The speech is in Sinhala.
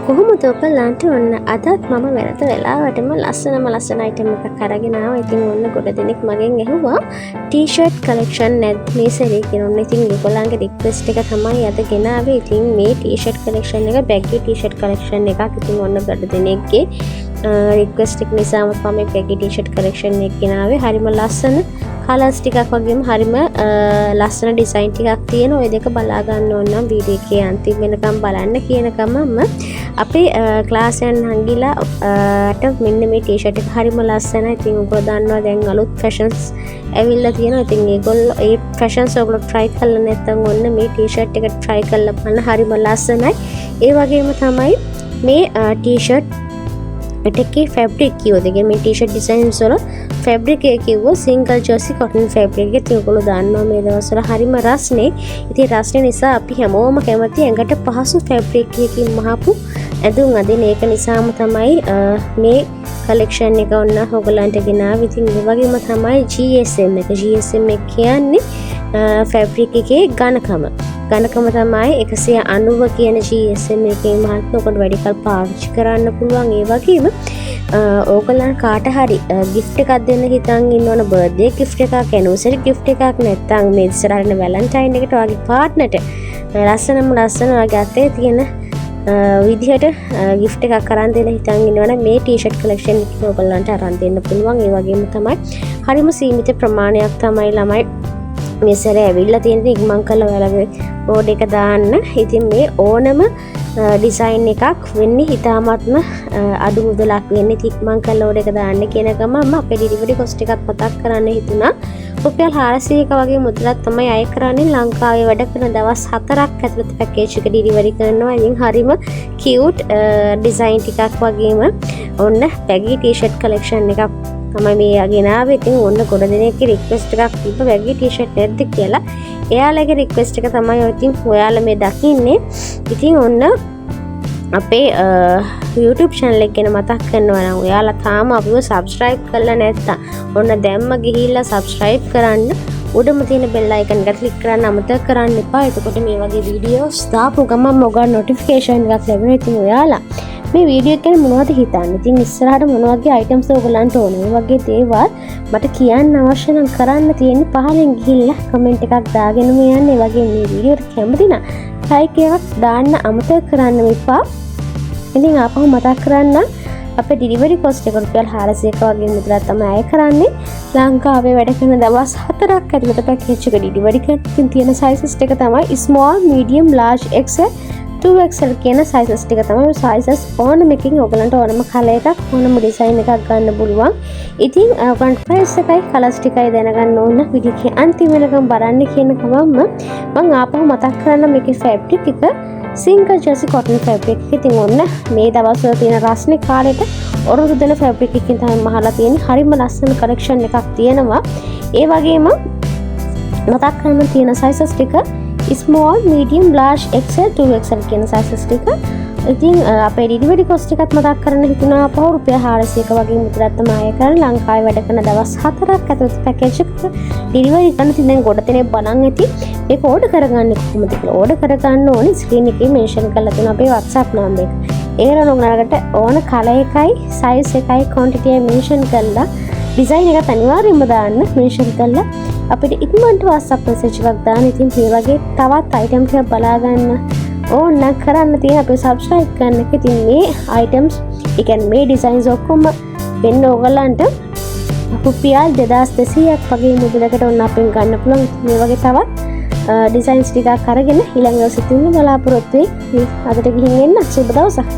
කොහොමද ඔයගලන්ට ඔන්න අදත් මම වෙනත වෙලාවටම ලස්සන අයිටම් එකක් අරගෙන ආවා. ඉතින් ඔන්න ගොඩ දෙනෙක් මගෙන් ඇහුවා ටී-ෂර්ට් කලෙක්ෂන් නැද්ද මේ සැරේ කියලා. ඔන්න ඉතින් ඒගොල්ලන්ගේ රික්වෙස්ට් එක තමයි අද ගෙනාවේ. ඉතින් මේ ටී-ෂර්ට් කලෙක්ෂන් එක බැගි ටී-ෂර්ට් කලෙක්ෂන් එකක්. ඉතින් ඔන්න ගොඩ දෙනෙක්ගේ රික්වෙස්ට් එක නිසාම මම මේ බැගි ටී-ෂර්ට් කලෙක්ෂන් එක ගෙනාවේ. හරිම ලස්සන කලර්ස් ටිකක් වගේම හරිම ලස්සන ඩිසයින් ටිකක් තියෙන. ඔය දෙක බලා ගන්න ඕන නම් වීඩියෝ එකේ අන්තිම වෙනකම් බලන්න කියනකම අපේ ක්ලාස් යන හංගිලාට මෙන්න මේ ටී-ෂර්ට් එක හරිම ලස්සනයි. ඉතින් ඔයගොල්ලෝ දන්නවා දැන් අලුත් ෆැෂන්ස් ඇවිල්ලා තියෙනවා. ඉතින් ඒගොල්ලෝ ඒ ෆැෂන්ස් ඔයගොල්ලෝ try කරලා නැත්නම් ඔන්න මේ ටී-ෂර්ට් එක try කරලා බලන්න හරිම ලස්සනයි. ඒ වගේම තමයි මේ ටී-ෂර්ට් එකේ ෆැබ්‍රික් කිව්වද මේ ටී-ෂර්ට් ඩිසයින්ස් වල ෆැබ්‍රික් එක කිව්ව සිංගල් ජර්සි කොටන් ෆැබ්‍රික් එක. ඉතින් ඔයගොල්ලෝ දන්නවා මේ දවස්වල හරිම රස්නේ. ඉතින් රස්නේ නිසා අපි හැමෝම කැමති ඇඟට පහසු ෆැබ්‍රික් එකකින් මහපු ඇඳුම් අදින. ඒක නිසාම තමයි මේ කලෙක්ෂන් එක ඔන්න ඔයගලන්ට ගෙනාවේ. ඉතින් ඒ වගේම තමයි GSM එක. GSM එක කියන්නේ ෆැබ්‍රික් එකේ ඝනකම තමයි 190 කියන GSM එකේ මහත්ම ඔකට වැඩි කල් පාවිච්චි කරන්න පුළුවන්. ඒ වගේම ඕගොල්ලන් කාට හරි gift එකක් දෙන්න හිතන් ඉන්නවනේ, බර්ත්ඩේ gift එකක්, anniversary gift එකක්, නැත්නම් මේ ඉස්සරහින් වැලන්ටයින් එකට වගේ පාර්ට්නර්ට ලස්සන වගේ අතේ තියෙන විදිහට gift එකක් අරන් දෙන්න හිතන් ඉන්නවනේ මේ ටී-ෂර්ට් කලෙක්ෂන් එක ඔයගොල්ලන්ට අරන් දෙන්න පුළුවන්. ඒ වගේම තමයි හරිම සීමිත ප්‍රමාණයක් තමයි ළමයි මේ සැරේ ඇවිල්ලා තියෙන. ඉක්මන් කරලා ඔයාලගේ ඕඩර් එක දාන්න. ඉතින් මේ ඕනම ඩිසයින් එකක් වෙන්නේ හිතාමත්ම අඩු මුදලක් වෙන්නේ. ඉක්මන් කරලා ඕඩර් එක දාන්න කියන ගමන් අපේ ඩෙලිවරි කොස්ට් එකත් මතක් කරන්න හිතුණා. රුපියල් 400ක වගේ මුදලක් තමයි අය කරන්නේ. ලංකාවේ වැඩ කරන දවස් 4ක් ඇතුළත පැකේජ් එක ඩෙලිවරි කරනවා. ඉතින් හරිම කියුට් ඩිසයින් ටිකක් වගේම ඔන්න බැගි ටී-ෂර්ට් කලෙක්ෂන් එකක් තමයි මේ ගෙනාවේ. ඉතින් ඔන්න ගොඩ දෙනෙක්ගේ රික්වෙස්ට් එකක් තිබ්බ බැගි ටී-ෂර්ට් නැද්ද කියලා. එයාලගේ රික්වෙස්ට් එක තමයි ඉතින් ඔයාලා මේ දකින්නේ. ඉතින් ඔන්න අපේ YouTube channel එක ගැන මතක් කරනවා නම් ඔයාලා තාම අපිව subscribe කරලා නැත්නම් ඔන්න දැම්ම ගිහිල්ලා subscribe කරන්න. උඩම තියෙන bell icon එක click කරන්න අමතක කරන්න එපා. එතකොට මේ වගේ videos දාපු ගමන් ඔයගොල්ලෝ notification එකක් ලැබෙනවා. ඉතින් ඔයාලා මේ වීඩියෝ එක ගැන මොනවද හිතන්නේ? ඉතින් ඉස්සරහට මොන වගේ items ඔයගලන්ට ඕන? මේ වගේ දේවල් මට කියන්න අවශ්‍ය නම් කරන්න තියෙන්නේ පහලින් ගිහිල්ලා comment එකක් දාගෙන යන්න. ඒ වගේ මේ වීඩියෝ එකට කැමති නම් like එකක් දාන්න අමතක කරන්න එපා. ඉතින් ආපහු මතක් කරන්න අපේ delivery cost එක රුපියල් 400ක වගේ මුදලක් තමයි අය කරන්නේ. ලංකාවේ වැඩ කරන දවස් 4ක් ඇතුළත පැකේජ් එක delivery කරන තියෙන sizes ටික තමයි small, medium, large, XL 2XL කියන sizes ටික තමයි. sizes ඕනම එකකින් ඔයගලන්ට ඕනම කලර් එකක් ඕනම ඩිසයින් එකක් ගන්න පුළුවන්. ඉතින් ඔයගලන්ට price එකයි කලර්ස් ටිකයි දැනගන්න ඕන වීඩියෝ එකේ අන්තිම වෙනකම් බලන්න කියන ගමන්ම මම ආපහු මතක් කරන්න මේකේ fabric එක සිංගල් ජර්සි කොටන් fabric. ඉතින් ඔන්න මේ දවස්වල තියෙන රස්නේ කාලෙට ඔරුදු දෙන fabric එකකින් තමයි මහලා තියෙන්නේ. හරිම ලස්සන collection එකක් තියෙනවා. ඒ වගේම මතක් කරන්න තියෙන sizes ටික small, medium, large, XL, 2XL කියන sizes ටික. ඉතින් අපේ delivery cost එකත් මතක් කරන්න හිතුණා. අපහු රුපියල් 400ක වගේ මුදලක් තමයි අය කරන්නේ. ලංකාවේ වැඩ කරන දවස් 4ක් ඇතුළත පැකේජ් එක delivery කරන තින් දැන් ගොඩ දෙනෙක් බලන් ඇති. මේක ඕඩර් කරගන්නේ කොහොමද කියලා. ඕඩර් කරගන්න ඕනේ ස්ක්‍රීන් එකේ මෙන්ෂන් කරලා තියෙන අපේ WhatsApp number එක. ඒකට ඔයාලට ඕන කලර් එකයි, size එකයි, quantity එකයි මෙන්ෂන් කරලා ඩිසයින් එකත් අනිවාර්යයෙන්ම දාන්න මෙන්ෂන් කරලා අපිට ඉක්මනට WhatsApp message එකක් දාන්න. ඉතින් මේ වගේ තවත් item ටිකක් බලා ගන්න ඕන කරන්න තියෙන අපේ subscribe කරන්න එක. ඉතින් මේ items ඒ කියන්නේ මේ designs ඔක්කොම වෙන්න ඕගලන්ට රුපියල් 2200ක් වගේ මුදලකට ඔන්න අපෙන් ගන්න පුළුවන්. මේ වගේ තවත් designs ටිකක් අරගෙන ඊළඟ දවසේ තින්න බලාපොරොත්තු වෙයි. අදට ගිහින් එන්න. සුබ දවසක්.